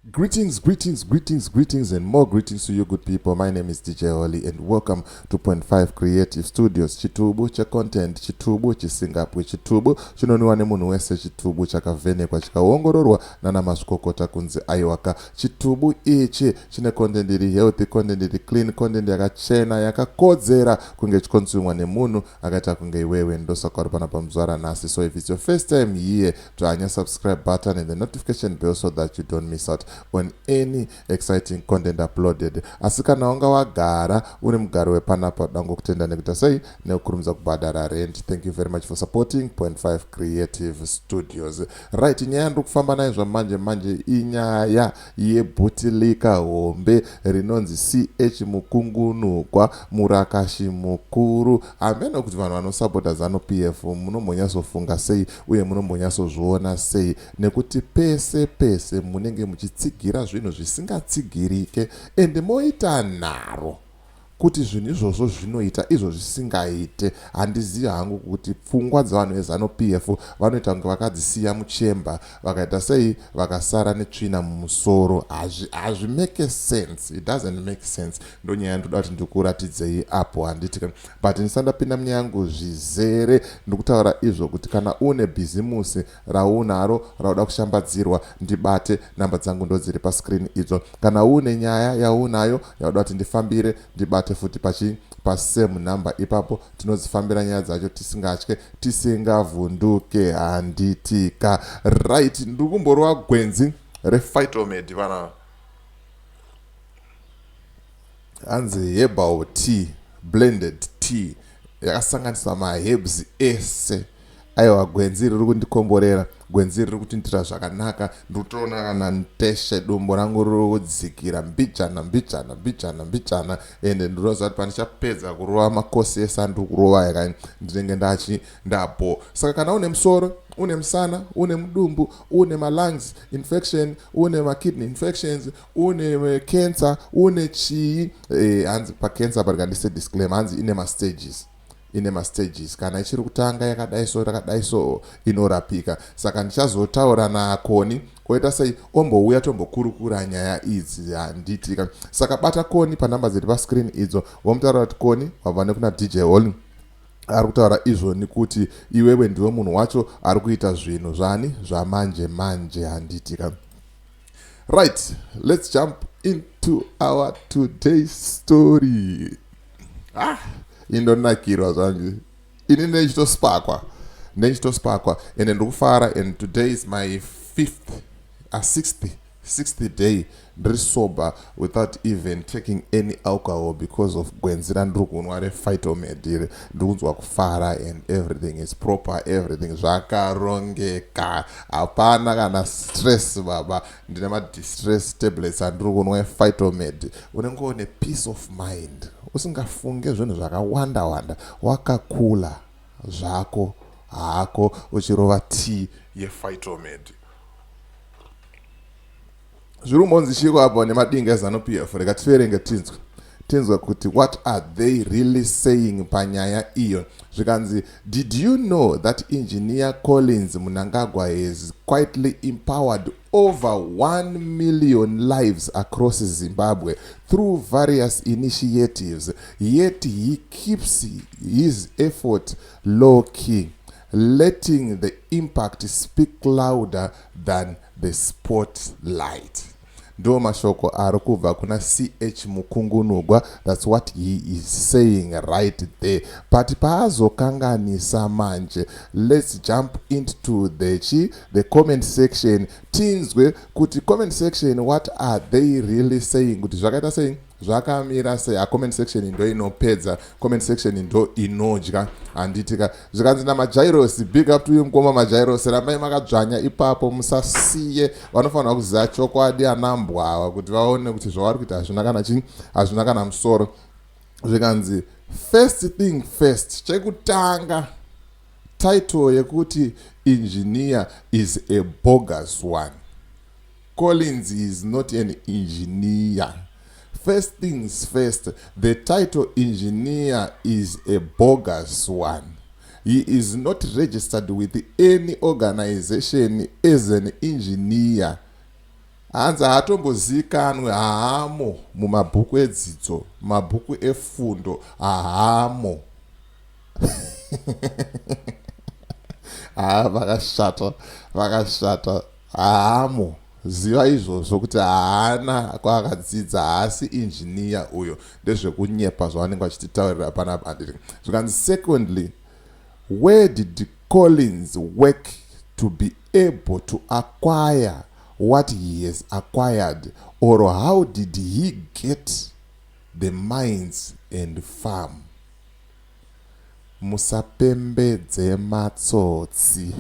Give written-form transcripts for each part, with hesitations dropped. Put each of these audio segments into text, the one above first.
Greetings, and more greetings to you, good people. My name is DJ Oli, and welcome to Point 5 Creative Studios. Chitubu cha content, chitubu chisingapwe, chitubu chinoniwa nemunhu wese, chitubu chakavhenekwa chikaongororwa nana mazvikokota kunze aiwaka. Chitubu ichi chine content iri healthy, content iri clean, content yakachena, yakakodzera kunge chikonsumwa nemunhu akaita kunge iwewe. Ndosaka uri panapa muzvara nhasi. So if it's your first time here, tanya subscribe button and the notification bell so that you don't miss out on any exciting content uploaded. Asi kana wanga wagara uri mugaro wepanapa dango kutenda nekuita sei nekukurumidza kubhadhara rent. Thank you very much for supporting Point 5 Creative Studios. Right, nyaya ndiri kufamba nayo zvamanje inyaya yebhutilika hombe rinonzi CH Mukungunugwa Murakashi mukuru. Ameno kuti vanhu vanosapota Zanu PF munombonyatsofunga sei uye munombonyatsozviona sei nekuti pese munenge muchitsigira zvinhu zvisingatsigirike ende moita nharo kuti zvinhu izvozvo zvinoita izvo zvisingaite. Handizivi hangu kuti pfungwa dzavanhu veZanu PF vanoita kunge vakadzisiya muchemba vakaita sei vakasara netsvina mumusoro. Hazvi make sense, it doesn't make sense. Ndonyaya yandoda kuti ndikuratidzei apo handiti, but ndisandapinda munyaya yangu zvizere. Ndikutaura izvo kuti kana une bhizimusi raunaro rauda kushambadzirwa, ndibate. Namba dzangu ndo dziri pascreen idzo. Kana une nyaya yaunayo yauda kuti ndifambire, ndibate futi pasame number ipapo. Tinodzifambira nyaya dzacho tisingatye, tisingavhunduke handitika. Right, ndiri kumborova gwenzi rephytomed vana hanzi herbal tea, blended tea yakasanganiswa maherbs ese. Aiwa, gwenzi riri kundikomborera, gwenzi riri kutindira zvakanaka. Ndikutoona kana nteshe dumbo rangu riri kudzikira mbichana ende ndinoziva kuti pandichapedza kurova makosi ese andiri kurova yakani ndinenge ndapo. Saka kana une musoro, une musana, une mudumbu, une malungs infection, une makidney infections, une cancer, une chii, hanzi pacancer parikandise disclaimer, hanzi ine mastages. Kana ichiri kutanga yakadai so inorapika. Saka ndichazotaura naKoni koita sei ombouya tombokurukura nyaya idzi handitika. Saka bata Koni panhamba dziri pascreen idzo, womutaura kuti Koni wabva nekuna DJ Oli ari kutaura izvoni kuti iwewe ndiwe munhu wacho ari kuita zvinhu zvamanje handitika. Right, let's jump into our today's story. Indonakirwa zvangu ini nechitospakwa ende ndikufara, and today is my sixth day ndiri sober without even taking any alcohol because of gwenzi randiri kunwa rephytomed iri. Ndikunzwa kufara and everything is proper, everything zvakarongeka, hapana kana stress baba. Ndine ma-distress tablets andiri kunwa rephytomed. Unenge une peace of mind, usingafunge zvinhu zvakawanda, wakakula zvako hako uchirova tea yephytomed. Zviri kumbonzi chiko apo nemadinga eZanu PF. Reka tiverenge tinzwe kuti what are they really saying panyaya iyo. Zvikanzi, did you know that engineer Collins Mnangagwa has quietly empowered over 1 million lives across Zimbabwe through various initiatives, yet he keeps his effort low-key, letting the impact speak louder than the spotlight. Ndo mashoko ari kubva kuna CH Mukungunugwa. That's what he is saying right there. But paazokanganisa manje, let's jump into the comment section. Tinzwe kuti comment section, what are they really saying? Kuti zvakaita sei, zvakamira sei. Comment section ndo inopedza, comment section ndo inodya handitika. Zvikanzi namajairos, big up to you mukoma majairos. Rambai makadzvanya ipapo, musasiye vanofanira kuziva chokwadi anambwa ava kuti vaone kuti zvavari kuita hazvina kana musoro. Zvikanzi first thing first, chekutanga title yekuti engineer is a bogus one. Collins is not an engineer. First things first, the title engineer is a bogus one. He is not registered with any organization as an engineer. hanzi haatombozikanwe haamo mumabhuku edzidzo, mabhuku efundo haamo. vakashata haamo. Ziva izvozvo kuti haana kwaakadzidza, haasi injiniya uyo. Ndezvekunyepa zvavanenge vachititaurira panapa. Zvikanzi secondly, where did Collins work to be able to acquire what he has acquired, or how did he get the mines and farm? Musapembedze matsotsi.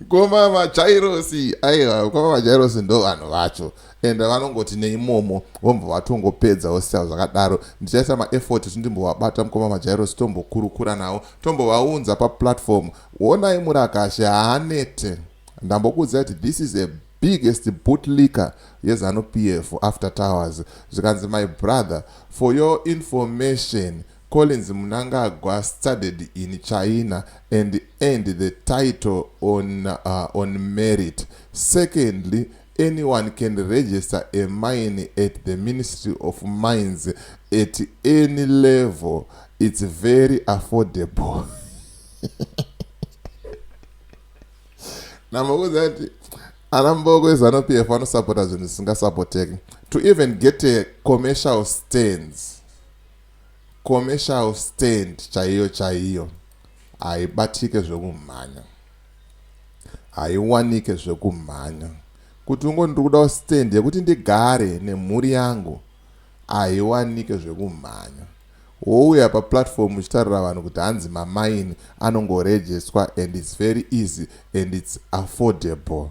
Koma majairosi, aiwa, koma majairosi ndo vanhu vacho. Ende vanongoti neimomo vombo vatongopedza osiya zvakadaro. Ndichaisa maeffort kuti ndimbovabata mukoma majairosi, tombokurukura nawo, tombovaunza paplatform. Onai Murakashi haanete. Ndambokuudza kuti this is the biggest bootlicker yeZANU-PF after Towers. Zvikanzi, my brother, for your information, Collins Mnangagwa studied in China and earned the title on merit. Secondly, anyone can register a mine at the Ministry of Mines at any level. It's very affordable. Nambokuti anambogo eZANU-PF vanosupporta zvinhu zvisingasupporteki. To even get a commercial stand chaiyo haibatike zvekumhanya, haiwanike zvekumhanya. Kuti ndiri kuda stand yekuti ndigare nemhuri yangu haiwanike zvekumhanya. Wouya paplatform uchitarira vanhu kuti hanzi mamaini anongoregistwa and it's very easy and it's affordable.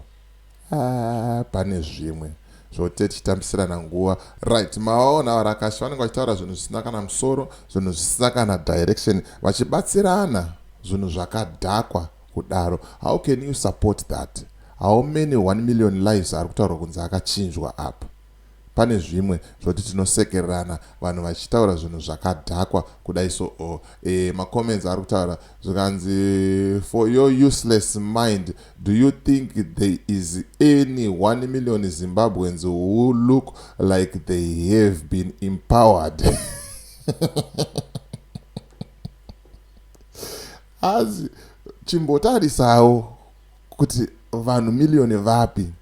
Pane zvimwe zvote tichitambisirana nguva. Right, maona Varakashi vanenge vachitaura zvinhu zvisina kana musoro, zvinhu zvisina kana direction, vachibatsirana zvinhu zvakadhakwa kudaro. How can you support that? How many 1 million lives ari kutaurwa kunzi akachinjwa apa? Pane zvimwe zvoti tinosekerana vanhu vachitaura zvinhu zvakadhakwa kudai. So macomments ari kutaura zvikanzi, for your useless mind, do you think there is any 1 million Zimbabweans who look like they have been empowered? Azi chimbotarisawo kuti vanhu milioni vapi,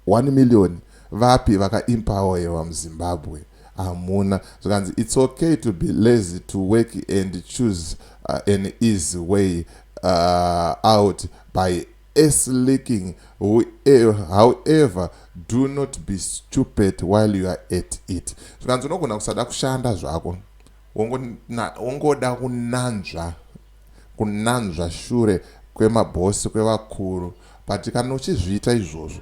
1 million vapi vakaempowerwa muZimbabwe? Hamuna. Zvikanzi, it's okay to be lazy, to work and choose an easy way out by licking. However, do not be stupid while you are at it. Zvikanzi, unogona kusada kushanda zvako, wongoda kunanzva shure kwemabhosi, kwevakuru. But kana uchizviita izvozvo,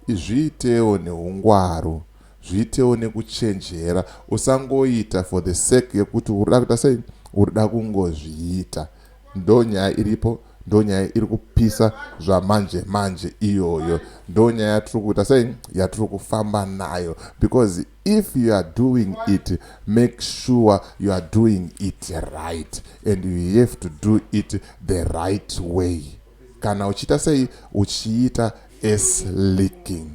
izviitewo neungwaru, zviitewo nekuchenjera. Usangoita for the sake yekuti urida kuita sei, urida kungozviita. Ndonyaya iripo, ndonyaya iri kupisa zvamanje manje iyoyo. Ndonyaya tiri kuita sei, yatiri kufamba nayo. Because if you are doing it, make sure you are doing it right, and you have to do it the right way. Kana uchiita sei, uchiita licking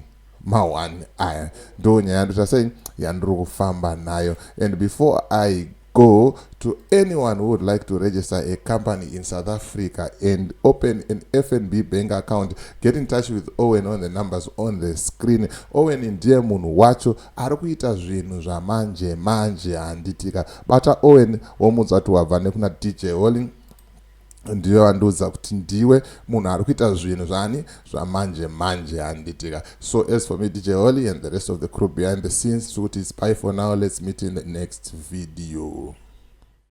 mawani aya ndo nyaya ndota sei yandiri kufamba nayo. And before I go, to anyone who would like to register a company in South Africa and open an FNB bank account, get in touch with Owen on the numbers on the screen. Owen ndiye munhu wacho ari kuita zvinhu zvamanje manje handitika. Bata Owen womudza kuti wabva nekuna DJ Holly, ndiyo vandiudza kuti ndiwe munhu ari kuita zvinhu zvani zvamanje manje handitika. So as for me, DJ Holly and the rest of the crew behind the scenes, it's bye for now. Let's meet in the next video.